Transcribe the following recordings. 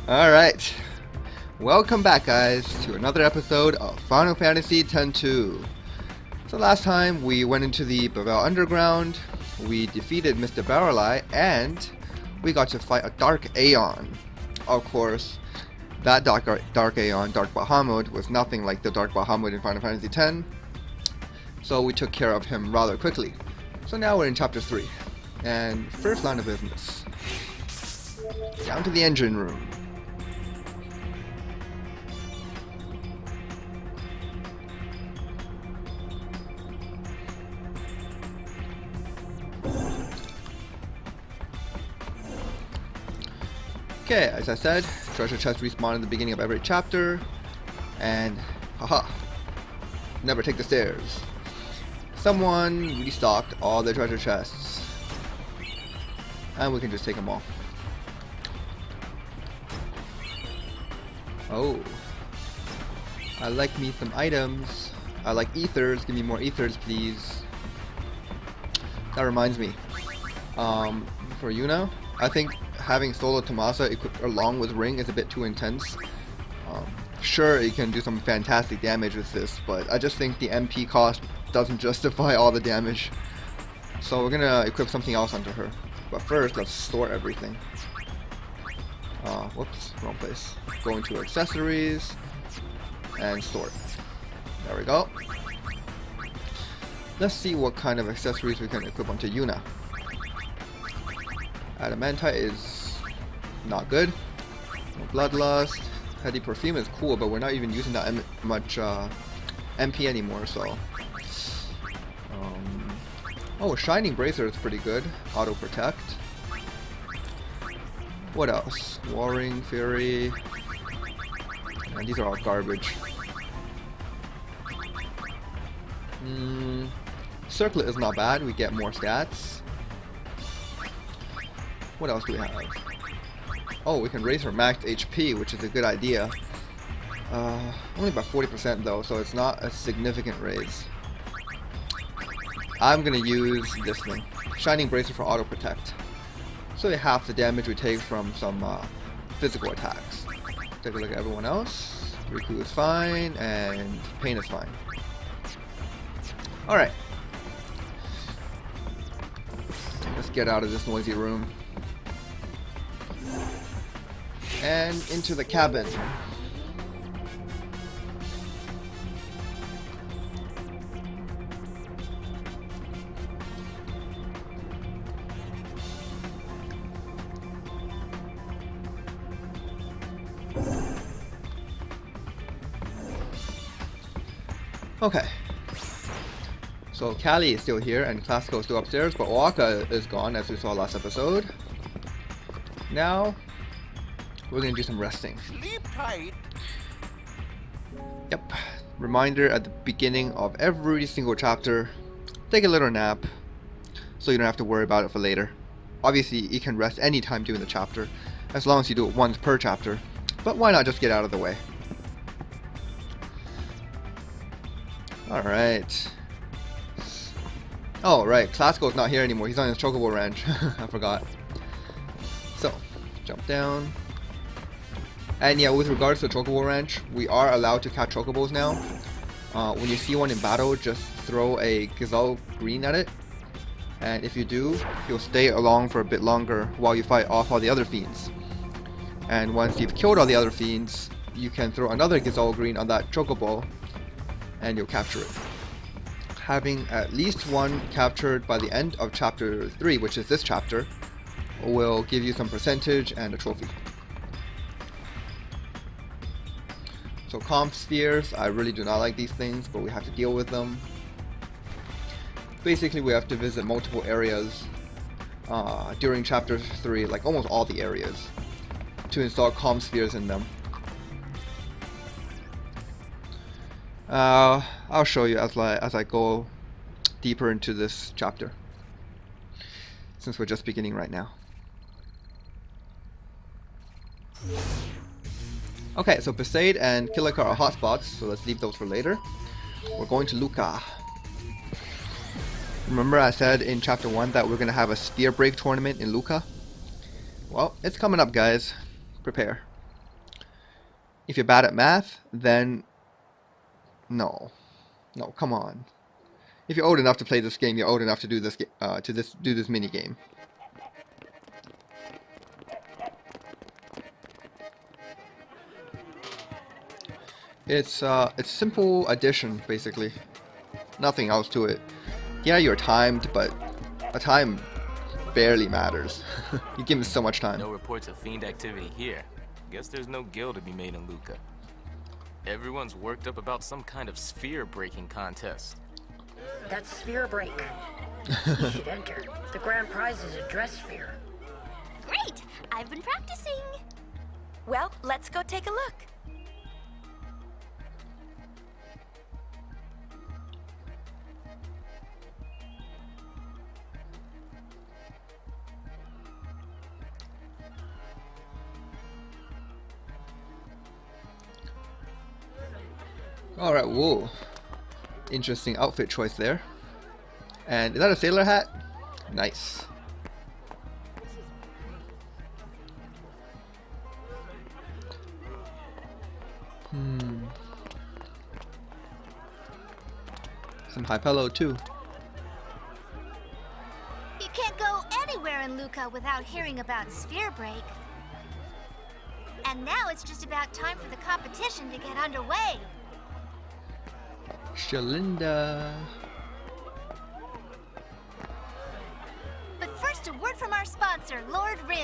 Alright, welcome back guys to another episode of Final Fantasy X-2. So last time we went into the Bevelle Underground, we defeated Mr. Barreleye, and we got to fight a Dark Aeon. Of course, that Dark Aeon, Dark Bahamut, was nothing like the Dark Bahamut in Final Fantasy X, so we took care of him rather quickly. So now we're in Chapter 3, and first line of business. Down to the engine room. Okay, as I said, treasure chests respawn at the beginning of every chapter, and haha, never take the stairs. Someone restocked all the treasure chests, and we can just take them all. Oh, I like me some items. I like ethers. Give me more ethers, please. That reminds me. For Yuna, I think having Solo Tomasa equipped along with Ring is a bit too intense. Sure, it can do some fantastic damage with this, but I just think the MP cost doesn't justify all the damage. So we're gonna equip something else onto her. But first, let's store everything. Whoops, wrong place. Go into accessories and store it. There we go. Let's see what kind of accessories we can equip onto Yuna. Adamantite is not good. No Bloodlust. Heady Perfume is cool, but we're not even using that much MP anymore, so. Oh, Shining Bracer is pretty good. Auto Protect. What else? Warring, Fury. And these are all garbage. Circlet is not bad. We get more stats. What else do we have? Oh, we can raise her max HP, which is a good idea. Only by 40% though, so it's not a significant raise. I'm gonna use this thing. Shining Bracer for Auto Protect. So half the damage we take from some physical attacks. Take a look at everyone else. Riku is fine, and Pain is fine. Alright. Let's get out of this noisy room. And into the cabin. Okay. So Callie is still here and Classico is still upstairs, but Oaka is gone as we saw last episode. Now we're gonna do some resting. Sleep tight. Yep. Reminder at the beginning of every single chapter, take a little nap so you don't have to worry about it for later. Obviously you can rest anytime during the chapter, as long as you do it once per chapter, but why not just get out of the way? Alright. Oh right, Classico's not here anymore, he's on his Chocobo Ranch. I forgot. So, jump down. And yeah, with regards to the Chocobo Ranch, we are allowed to catch Chocobos now. When you see one in battle, just throw a Gazelle Green at it. And if you do, he'll stay along for a bit longer while you fight off all the other fiends. And once you've killed all the other fiends, you can throw another Gazelle Green on that Chocobo, and you'll capture it. Having at least one captured by the end of Chapter 3, which is this chapter, will give you some percentage and a trophy. So comp spheres, I really do not like these things, but we have to deal with them. Basically we have to visit multiple areas during Chapter 3, like almost all the areas, to install comp spheres in them. I'll show you as I go deeper into this chapter, since we're just beginning right now. Okay, so Besaid and Kilika are hotspots, so let's leave those for later. We're going to Luca. Remember I said in chapter 1 that we're gonna have a sphere break tournament in Luca? Well, it's coming up, guys. Prepare. If you're bad at math, then no. No, come on. If you're old enough to play this game, you're old enough to do this do this mini game. It's simple addition, basically. Nothing else to it. Yeah, you're timed, but a time barely matters. You give him so much time. No reports of fiend activity here. Guess there's no guild to be made in Luca. Everyone's worked up about some kind of sphere breaking contest. That's sphere break. You should enter. The grand prize is a dress sphere. Great! I've been practicing. Well, let's go take a look. Alright, whoa. Interesting outfit choice there. And is that a sailor hat? Nice. Some high pillow too. You can't go anywhere in Luca without hearing about sphere break. And now it's just about time for the competition to get underway. Shalinda. But first, a word from our sponsor, Lord Rin.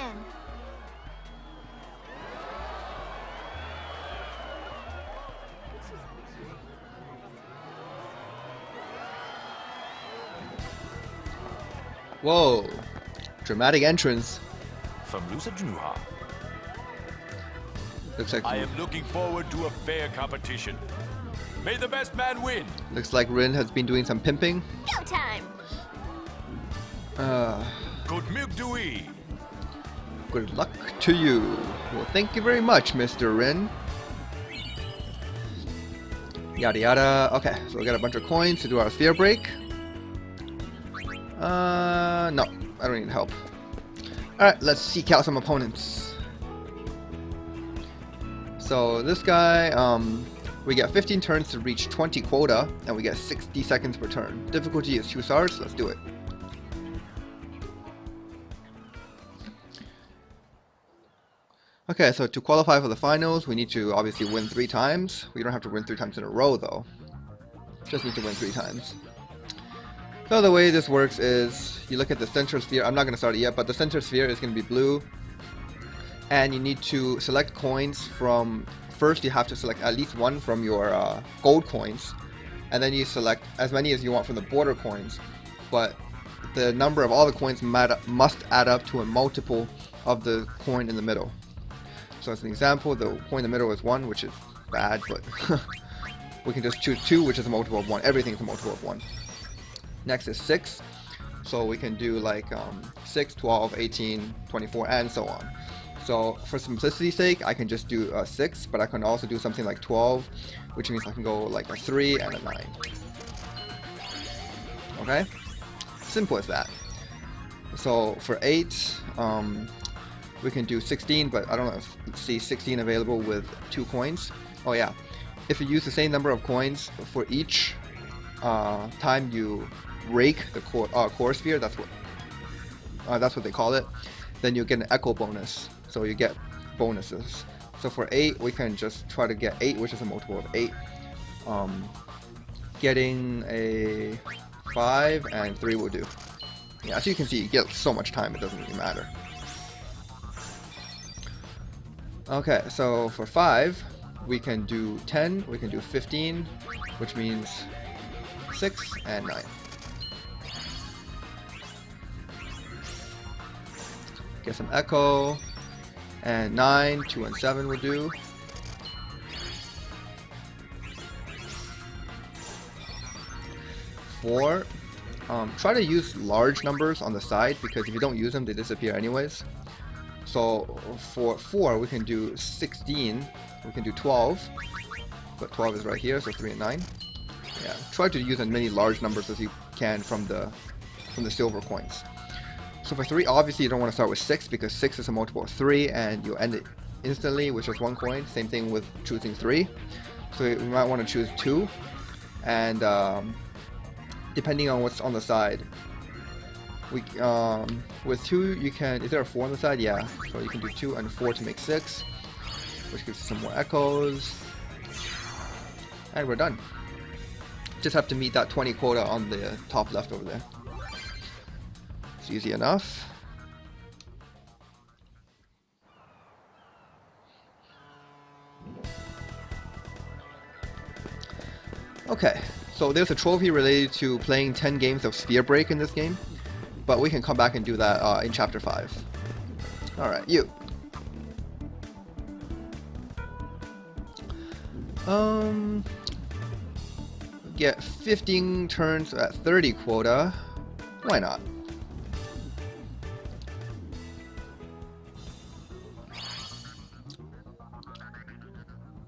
Whoa. Dramatic entrance. From Luca Juha. Looks like I am looking forward to a fair competition. May the best man win. looks like Rin has been doing some pimping. Go time! Good milk to eat. Good luck to you. Well, thank you very much, Mr. Rin. Yada yada. Okay, so we got a bunch of coins to do our sphere break. No, I don't need help. Alright, let's seek out some opponents. So this guy, we get 15 turns to reach 20 quota, and we get 60 seconds per turn. Difficulty is 2 stars, let's do it. Okay, so to qualify for the finals, we need to obviously win 3 times. We don't have to win 3 times in a row though. Just need to win 3 times. So the way this works is, you look at the center sphere. I'm not going to start it yet, but the center sphere is going to be blue. And you need to select coins from, first you have to select at least one from your gold coins. And then you select as many as you want from the border coins. But the number of all the coins must add up to a multiple of the coin in the middle. So as an example, the coin in the middle is 1, which is bad, but we can just choose 2, which is a multiple of 1. Everything is a multiple of 1. Next is 6. So we can do like 6, 12, 18, 24, and so on. So for simplicity's sake, I can just do 6, but I can also do something like 12, which means I can go like a 3 and a 9. Okay? Simple as that. So for 8, we can do 16, but I don't see 16 available with 2 coins. Oh yeah, if you use the same number of coins for each time you rake the core sphere, that's what they call it, then you get an echo bonus. So you get bonuses. So for 8, we can just try to get 8, which is a multiple of 8. Getting a 5 and 3 will do. Yeah, as you can see, you get so much time, it doesn't really matter. Okay, so for 5, we can do 10, we can do 15, which means 6 and 9. Get some echo, and 9, 2 and 7 will do. Four, try to use large numbers on the side, because if you don't use them, they disappear anyways. So for 4, we can do 16, we can do 12, but 12 is right here, so 3 and 9. Yeah, try to use as many large numbers as you can from the from the silver coins. So for 3, obviously you don't want to start with 6 because 6 is a multiple of 3 and you'll end it instantly with just 1 coin. Same thing with choosing 3. So you might want to choose 2, and depending on what's on the side, we with 2 you can, is there a 4 on the side? Yeah, so you can do 2 and 4 to make 6, which gives you some more echoes, and we're done. Just have to meet that 20 quota on the top left over there. It's easy enough. Okay, so there's a trophy related to playing 10 games of Sphere Break in this game, but we can come back and do that in Chapter 5. Alright, you. Get 15 turns at 30 quota. Why not?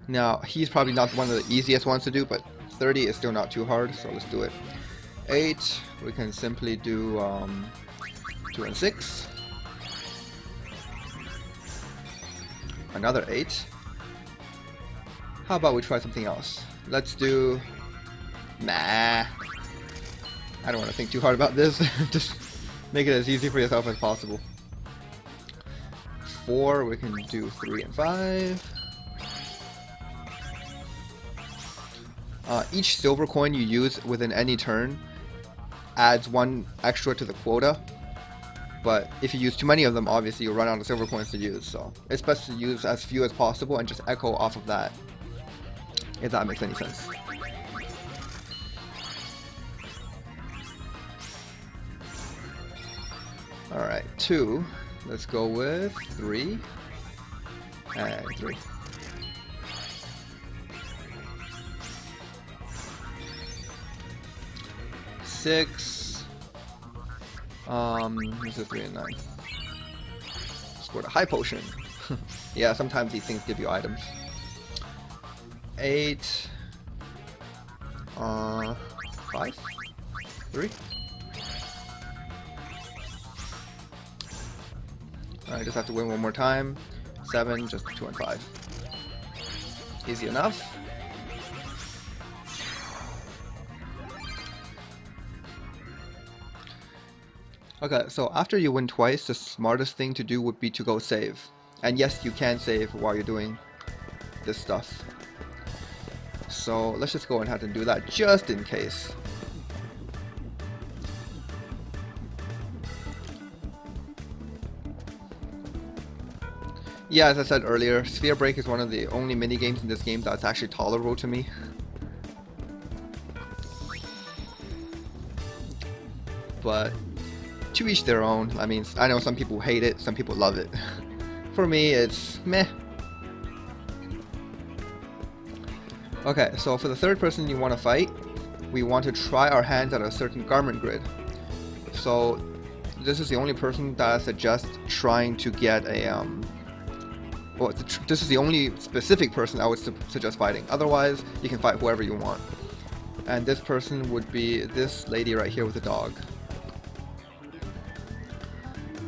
Now, he's probably not one of the easiest ones to do, but 30 is still not too hard, so let's do it. 8, we can simply do 2 and 6. Another 8. How about we try something else? Let's do... Nah. I don't want to think too hard about this. Just make it as easy for yourself as possible. 4, we can do 3 and 5. Each silver coin you use within any turn adds 1 extra to the quota, but if you use too many of them, obviously you'll run out of silver coins to use, so it's best to use as few as possible and just echo off of that, if that makes any sense. Alright, 2, let's go with 3 and 3. 6. This is 3 and 9. Scored a high potion. Yeah, sometimes these things give you items. 8. 5. 3. Alright, just have to win one more time. 7, just 2 and 5. Easy enough. Okay, so after you win twice, the smartest thing to do would be to go save. And yes, you can save while you're doing this stuff. So let's just go ahead and do that just in case. Yeah, as I said earlier, Sphere Break is one of the only mini games in this game that's actually tolerable to me. But to each their own. I mean, I know some people hate it, some people love it. For me, it's meh. Okay, so for the third person you want to fight, we want to try our hands at a certain garment grid. So this is the only person that I suggest trying to get a well, this is the only specific person I would suggest fighting. Otherwise, you can fight whoever you want. And this person would be this lady right here with the dog.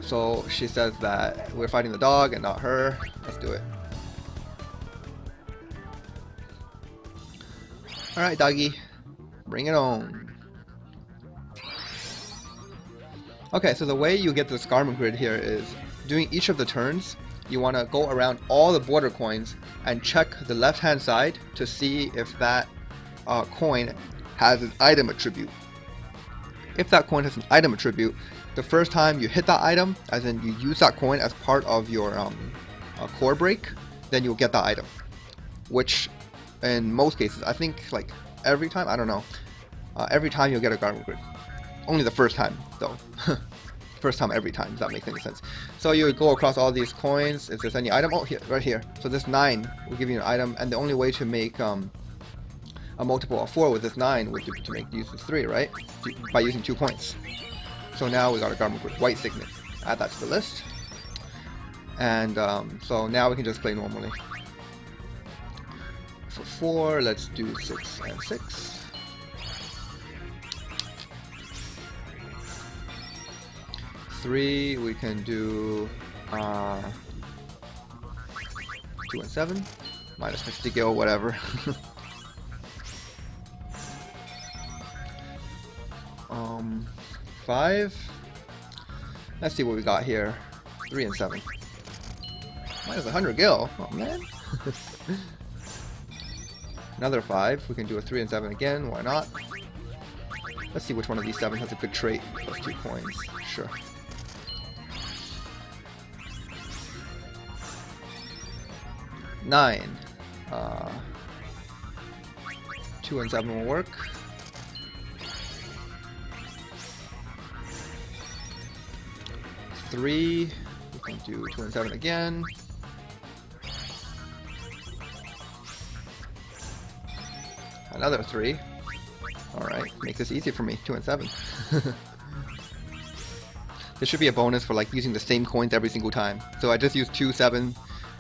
So she says that we're fighting the dog and not her. Let's do it. Alright, doggy. Bring it on. Okay, so the way you get this garment grid here is doing each of the turns, you want to go around all the border coins and check the left hand side to see if that coin has an item attribute. If that coin has an item attribute, the first time you hit that item, as in you use that coin as part of your core break, then you'll get that item. Which, in most cases, I think like every time, I don't know, every time you'll get a garment grid. Only the first time, though. First time every time, if that makes any sense. So you go across all these coins, if there's any item, oh here, right here. So this 9 will give you an item, and the only way to make a multiple of 4 with this 9 would be to make use of 3, right? By using 2 points. So now we got a garment grid, white signet. Add that to the list. And so now we can just play normally. For 4, let's do 6 and 6. 3, we can do 2 and 7, minus 50 gil, whatever. 5. Let's see what we got here. 3 and 7. Minus 100 gil. Oh man. Another 5. We can do a 3 and 7 again. Why not? Let's see which one of these 7 has a good trait. Plus 2 coins. Sure. Nine. 2 and 7 will work. 3. We can do 2 and 7 again. Another 3. Alright, make this easy for me. 2 and 7. There should be a bonus for like using the same coins every single time. So I just used 2, 7,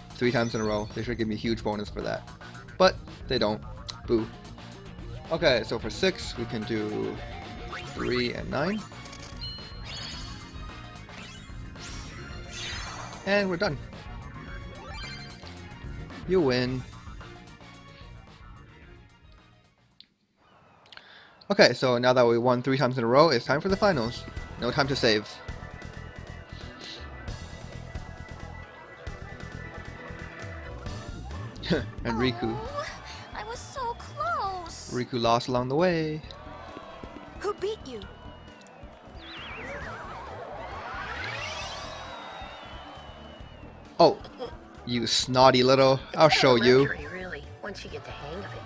3 times in a row. They should give me a huge bonus for that. But they don't. Boo. Okay, so for 6 we can do 3 and 9. And we're done. You win. Okay, so now that we won 3 times in a row, it's time for the finals. No time to save. And Riku. Oh, I was so close. Riku lost along the way. Who beat you? Oh, you snotty little. I'll show you. Really, once you get the hang of it.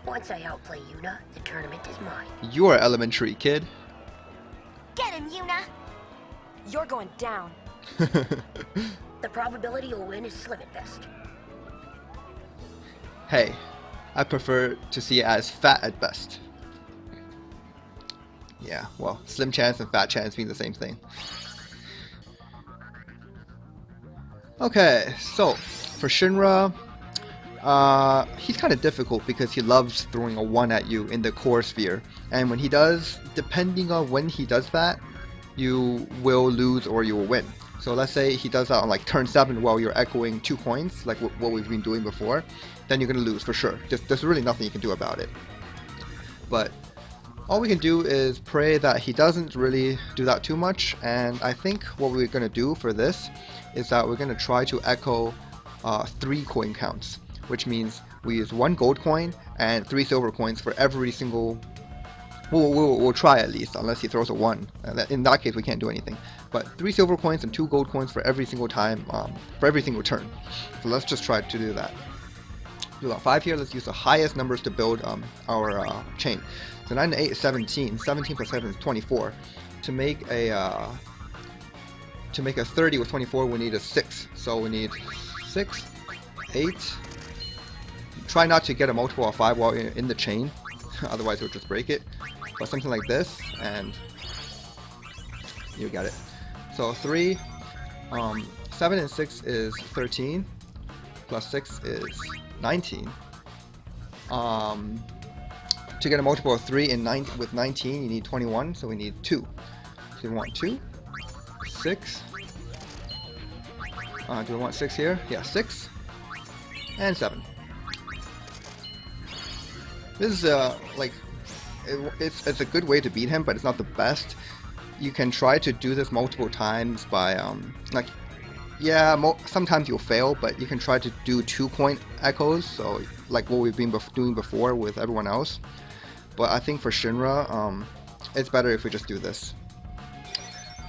Once I outplay Yuna, the tournament is mine. You're elementary, kid. Get him, Yuna. You're going down. The probability you'll win is slim at best. Hey, I prefer to see it as fat at best. Yeah, well, slim chance and fat chance mean the same thing. Okay, so for Shinra, he's kind of difficult because he loves throwing a 1 at you in the core sphere, and when he does, depending on when he does that, you will lose or you will win. So let's say he does that on like turn 7 while you're echoing 2 coins, like what we've been doing before, then you're gonna lose for sure. There's really nothing you can do about it. But all we can do is pray that he doesn't really do that too much, and I think what we're gonna do for this is that we're gonna try to echo 3 coin counts, which means we use 1 gold coin and 3 silver coins for every single. We'll try at least, unless he throws a 1. In that case, we can't do anything. But 3 silver coins and 2 gold coins for every single time, for every single turn. So let's just try to do that. Do about 5 here. Let's use the highest numbers to build our chain. So 9 and 8 is 17. 17 plus 7 is 24. To make a 30 with 24, we need a 6. So we need 6, 8. Try not to get a multiple of 5 while you're in the chain, otherwise you'll just break it. But something like this, and you get it. So 3, 7 and 6 is 13, plus 6 is 19. To get a multiple of 3 in with 19, you need 21, so we need 2. So we want 2, 6. Do we want 6 here? Yeah, 6, and 7. This is like, it's a good way to beat him, but it's not the best. You can try to do this multiple times by like, yeah, sometimes you'll fail, but you can try to do 2 coin echoes, so like what we've been doing before with everyone else. But I think for Shinra, it's better if we just do this.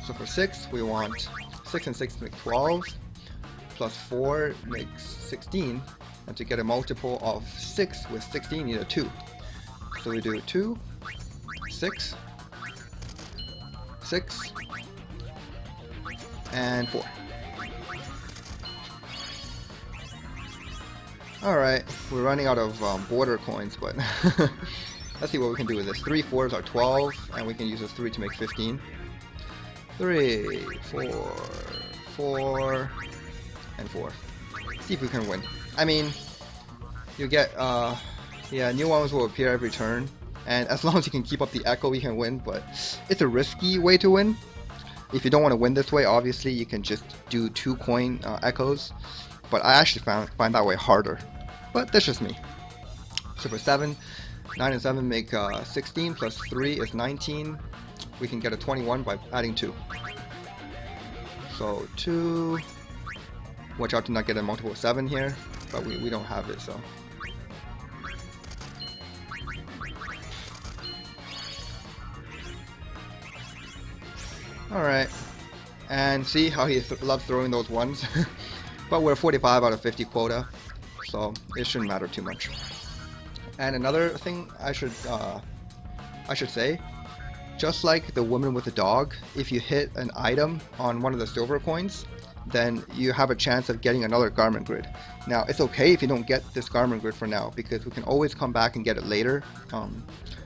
So for 6, we want 6 and 6 make 12, plus 4 makes 16, and to get a multiple of 6 with 16, you need a 2. So we do 2, 6, 6, and 4. Alright, we're running out of border coins, but let's see what we can do with this. 3 4s are 12, and we can use this 3 to make 15. 3, 4, 4, and 4. See if we can win. I mean, you get, yeah, new ones will appear every turn, and as long as you can keep up the echo, you can win. But it's a risky way to win. If you don't want to win this way, obviously you can just do 2 coin echoes. But I actually find that way harder. But that's just me. So for 7, 9 and 7 make 16 plus 3 is 19. We can get a 21 by adding 2. So 2. Watch out to not get a multiple of 7 here, but we don't have it, so. Alright, and see how he loves throwing those ones. But we're 45 out of 50 quota, so it shouldn't matter too much. And another thing I should say, just like the woman with the dog, if you hit an item on one of the silver coins, then you have a chance of getting another garment grid. Now, it's okay if you don't get this garment grid for now, because we can always come back and get it later.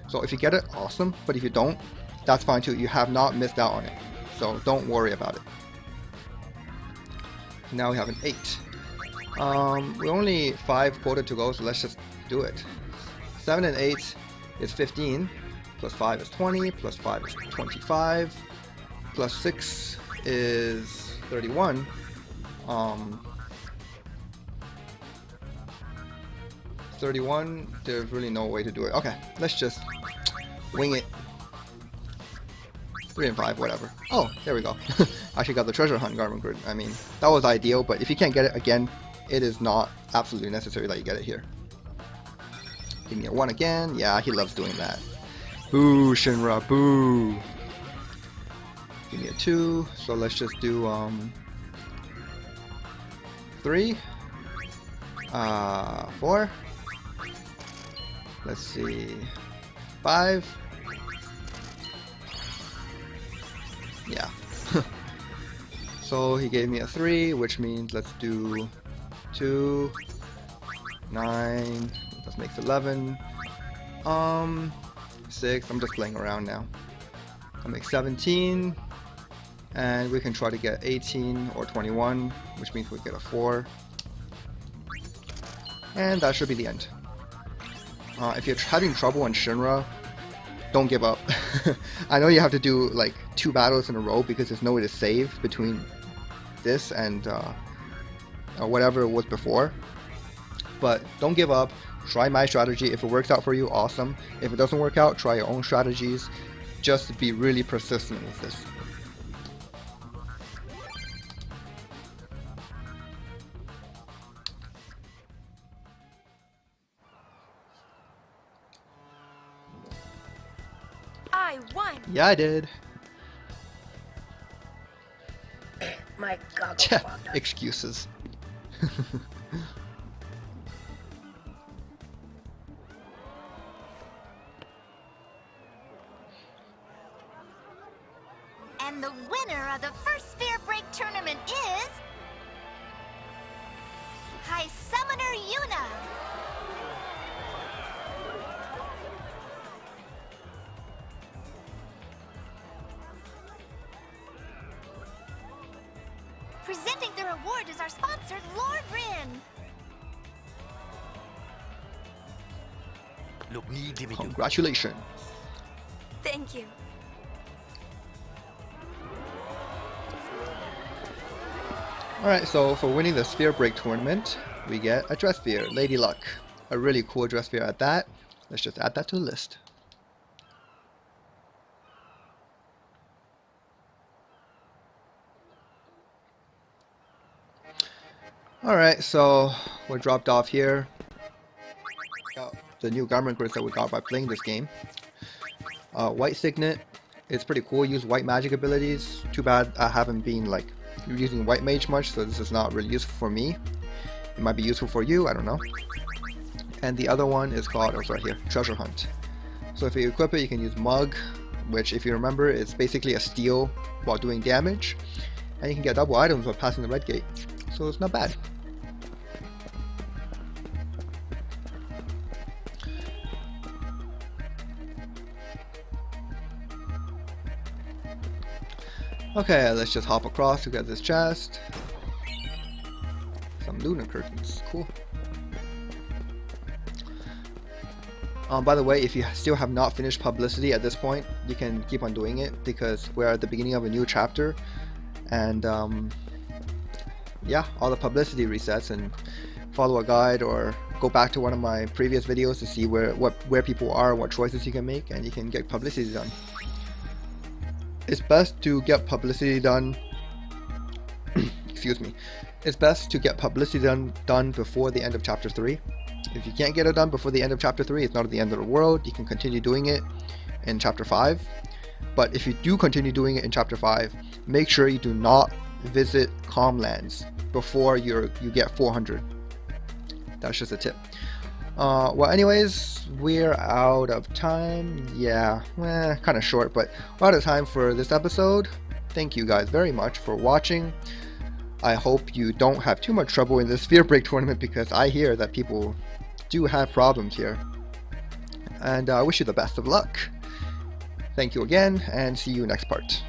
So if you get it, awesome, but if you don't, that's fine too. You have not missed out on it, so don't worry about it. Now we have an 8. We're only 5 quota to go, so let's just do it. 7 and 8 is 15, plus 5 is 20, plus 5 is 25, plus 6 is 31. 31, there's really no way to do it. Okay, let's just wing it. 3 and 5, whatever. Oh, there we go. Actually got the treasure hunt garment grid. I mean, that was ideal, but if you can't get it again, it is not absolutely necessary that you get it here. Give me a 1 again. Yeah, he loves doing that. Boo, Shinra, boo. Give me a 2. So let's just do 3. 4. Let's see. 5. Yeah. So he gave me a 3, which means let's do 2, 9, that makes 11, 6, I'm just playing around now. I'll make 17, and we can try to get 18 or 21, which means we get a 4. And that should be the end. If you're having trouble on Shinra, don't give up. I know you have to do like 2 battles in a row because there's no way to save between this and whatever it was before. But don't give up. Try my strategy. If it works out for you, awesome. If it doesn't work out, try your own strategies. Just be really persistent with this. I won. Yeah, I did. My goggles fogged up. Excuses. And the winner of the first Sphere Break tournament is... High Summoner Yuna! Presenting the reward is our sponsor, Lord Rin! Congratulations. Thank you. Alright, so for winning the Sphere Break tournament, we get a dress sphere, Lady Luck. A really cool dress sphere at that. Let's just add that to the list. Alright, so we're dropped off here. The new garment grids that we got by playing this game. White Signet, it's pretty cool. Use white magic abilities. Too bad I haven't been like using white mage much, so this is not really useful for me. It might be useful for you, I don't know. And the other one is called, right here, Treasure Hunt. So if you equip it, you can use Mug, which if you remember is basically a steal while doing damage, and you can get double items while passing the red gate. So it's not bad. Okay, let's just hop across to get this chest. Some lunar curtains, cool. By the way, if you still have not finished publicity at this point, you can keep on doing it because we're at the beginning of a new chapter, and yeah, all the publicity resets, and follow a guide or go back to one of my previous videos to see where people are, what choices you can make, and you can get publicity done. It's best to get publicity done excuse me, it's best to get publicity done before the end of chapter 3. If you can't get it done before the end of chapter 3, it's not the end of the world. You can continue doing it in chapter 5. But if you do continue doing it in chapter 5, make sure you do not visit Calmlands before you get 400. That's just a tip. Well, anyways, we're out of time. Yeah, kind of short, but we're out of time for this episode. Thank you guys very much for watching. I hope you don't have too much trouble in the Sphere Break tournament, because I hear that people do have problems here. And I wish you the best of luck. Thank you again, and see you next part.